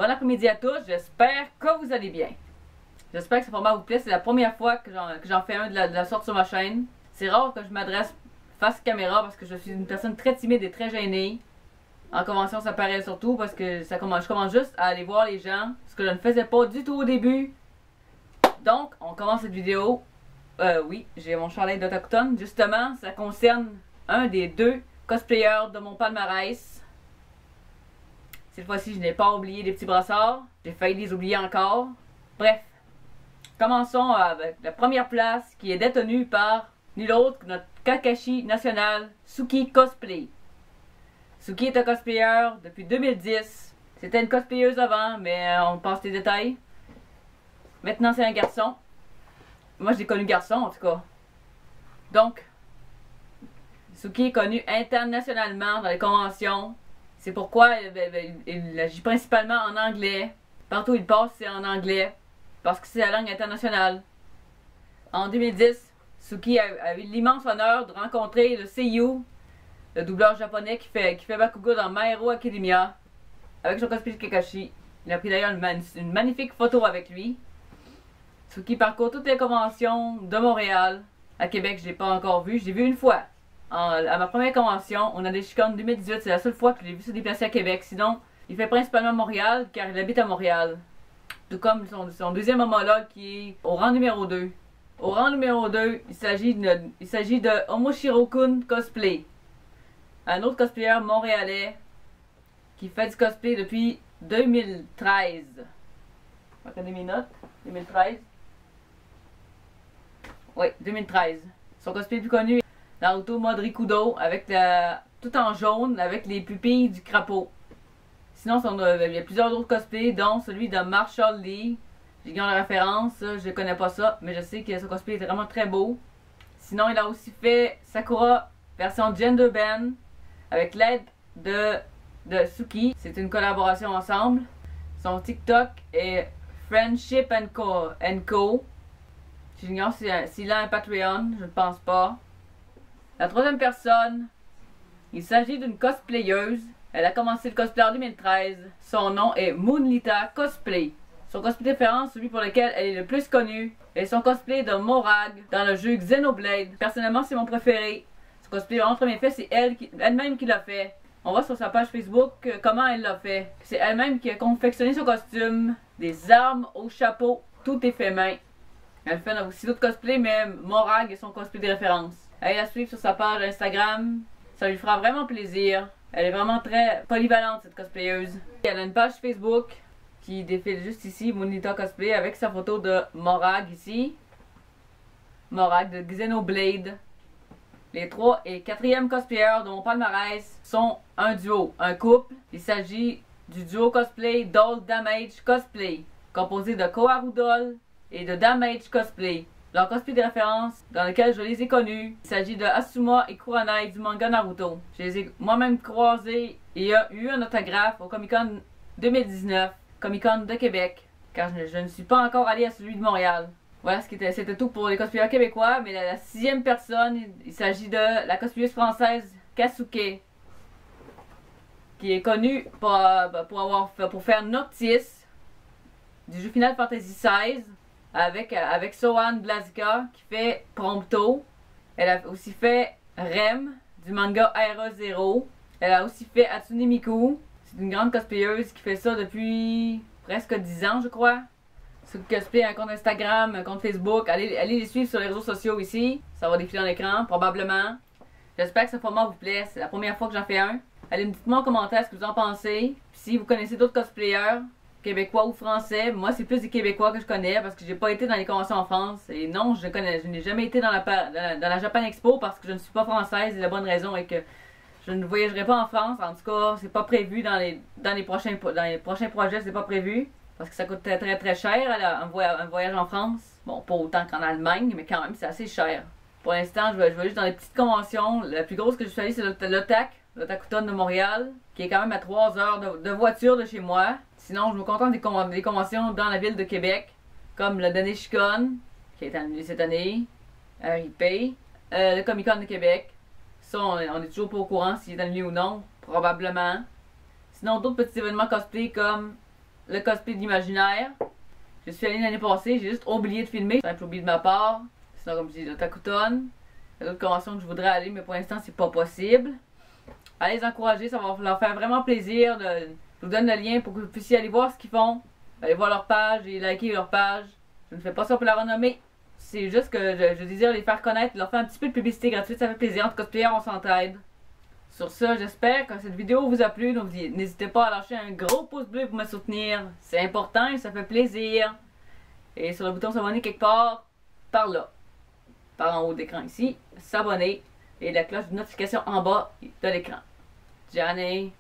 Bon après-midi à tous, j'espère que vous allez bien. J'espère que ce format vous plaît, c'est la première fois que j'en fais un de la sorte sur ma chaîne. C'est rare que je m'adresse face caméra parce que je suis une personne très timide et très gênée. En convention ça paraît surtout parce que je commence juste à aller voir les gens, ce que je ne faisais pas du tout au début. Donc, on commence cette vidéo. Oui, j'ai mon chandail d'Autochtone. Justement, ça concerne un des deux cosplayers de mon palmarès. Cette fois-ci, je n'ai pas oublié les petits brassards. J'ai failli les oublier encore. Bref, commençons avec la première place qui est détenue par nul autre que notre Kakashi national, Suki Cosplay. Suki est un cosplayer depuis 2010. C'était une cosplayeuse avant, mais on passe les détails. Maintenant, c'est un garçon. Moi, je l'ai connu garçon, en tout cas. Donc, Suki est connu internationalement dans les conventions. C'est pourquoi il agit principalement en anglais. Partout où il passe, c'est en anglais. Parce que c'est la langue internationale. En 2010, Suki a eu l'immense honneur de rencontrer le seiyuu, le doubleur japonais qui fait Bakugo dans My Hero Academia, avec son cosplay de Kakashi. Il a pris d'ailleurs une magnifique photo avec lui. Suki parcourt toutes les conventions de Montréal. À Québec, je ne l'ai pas encore vu. Je l'ai vu une fois. À ma première convention, on a des chicanes 2018. C'est la seule fois que je l'ai vu se déplacer à Québec. Sinon, il fait principalement Montréal, car il habite à Montréal. Tout comme son deuxième homologue qui est au rang numéro 2. Au rang numéro 2, il s'agit de Omoshiro-kun Cosplay. Un autre cosplayer montréalais qui fait du cosplay depuis 2013. Je vais regarder mes notes. 2013. Oui, 2013. Son cosplay le plus connu est Naruto mode Rikudo, avec tout en jaune, avec les pupilles du crapaud. Sinon, il y a plusieurs autres cosplays, dont celui de Marshall Lee. J'ignore la référence, je ne connais pas ça, mais je sais que son cosplay est vraiment très beau. Sinon, il a aussi fait Sakura version Gender Bend, avec l'aide de Suki. C'est une collaboration ensemble. Son TikTok est Friendship Co. J'ignore s'il a un Patreon, je ne pense pas. La troisième personne, il s'agit d'une cosplayeuse. Elle a commencé le cosplay en 2013. Son nom est Moonlita Cosplay. Son cosplay de référence, celui pour lequel elle est le plus connue, est son cosplay de Morag dans le jeu Xenoblade. Personnellement, c'est mon préféré. Ce cosplay vraiment très bien fait, c'est elle-même qui l'a fait. On voit sur sa page Facebook comment elle l'a fait. C'est elle-même qui a confectionné son costume, des armes au chapeau, tout est fait main. Elle fait aussi d'autres cosplays, mais Morag est son cosplay de référence. Allez la suivre sur sa page Instagram, ça lui fera vraiment plaisir. Elle est vraiment très polyvalente, cette cosplayeuse. Elle a une page Facebook qui défile juste ici, Moonlita Cosplay, avec sa photo de Morag ici. Morag de Xenoblade. Les 3 et 4e cosplayers de mon palmarès sont un duo, un couple. Il s'agit du duo cosplay Doll Damage Cosplay, composé de Koharu Doll et de Damage Cosplay. Leur cosplay de référence dans lequel je les ai connus, il s'agit de Asuma et Kuranai du manga Naruto. Je les ai moi-même croisés et il y a eu un autographe au Comic Con 2019, Comic Con de Québec, car je ne suis pas encore allé à celui de Montréal. Voilà, c'était tout pour les cosplayers québécois, mais la 6e personne, il s'agit de la cosplayeuse française Kasuke, qui est connue pour faire Noctis du jeu Final Fantasy XVI avec Sohan Blazika qui fait Prompto. Elle a aussi fait Rem du manga RE0. Elle a aussi fait Hatsune Miku. C'est une grande cosplayeuse qui fait ça depuis presque 10 ans, je crois. Ceux qui cosplayent un compte Instagram, un compte Facebook, allez les suivre sur les réseaux sociaux ici. Ça va défiler dans l'écran, probablement. J'espère que ce format vous plaît. C'est la première fois que j'en fais un. Allez me dites-moi en commentaire ce que vous en pensez. Puis si vous connaissez d'autres cosplayers, québécois ou français, moi c'est plus des québécois que je connais parce que j'ai pas été dans les conventions en France. Et non, je n'ai jamais été dans la Japan Expo parce que je ne suis pas française et la bonne raison est que je ne voyagerai pas en France. En tout cas, c'est pas prévu dans les prochains projets, c'est pas prévu. Parce que ça coûte très très très cher un voyage en France. Bon, pas autant qu'en Allemagne, mais quand même c'est assez cher. Pour l'instant, je vais juste dans les petites conventions. La plus grosse que je suis allée, c'est l'Otakuton de Montréal, qui est quand même à 3 heures de voiture de chez moi. Sinon, je me contente des conventions dans la ville de Québec, comme le Daneshikon, qui est annulé cette année, RIP, le Comic Con de Québec. Ça, on est toujours pas au courant s'il est annulé ou non, probablement. Sinon, d'autres petits événements cosplay comme le cosplay d'Imaginaire. Je suis allée l'année passée, j'ai juste oublié de filmer. C'est un peu oublié de ma part. Sinon, comme je dis, l'Otakuton. Il y a d'autres conventions que je voudrais aller, mais pour l'instant, c'est pas possible. Allez les encourager, ça va leur faire vraiment plaisir. Je vous donne le lien pour que vous puissiez aller voir ce qu'ils font. Allez voir leur page et liker leur page. Je ne fais pas ça pour la renommer. C'est juste que je désire les faire connaître, leur faire un petit peu de publicité gratuite, ça fait plaisir. Entre cosplayers, on s'entraide. Sur ça, j'espère que cette vidéo vous a plu. Donc n'hésitez pas à lâcher un gros pouce bleu pour me soutenir. C'est important et ça fait plaisir. Et sur le bouton s'abonner quelque part, par là. Par en haut d'écran ici, s'abonner. Et la cloche de notification en bas de l'écran. Johnny.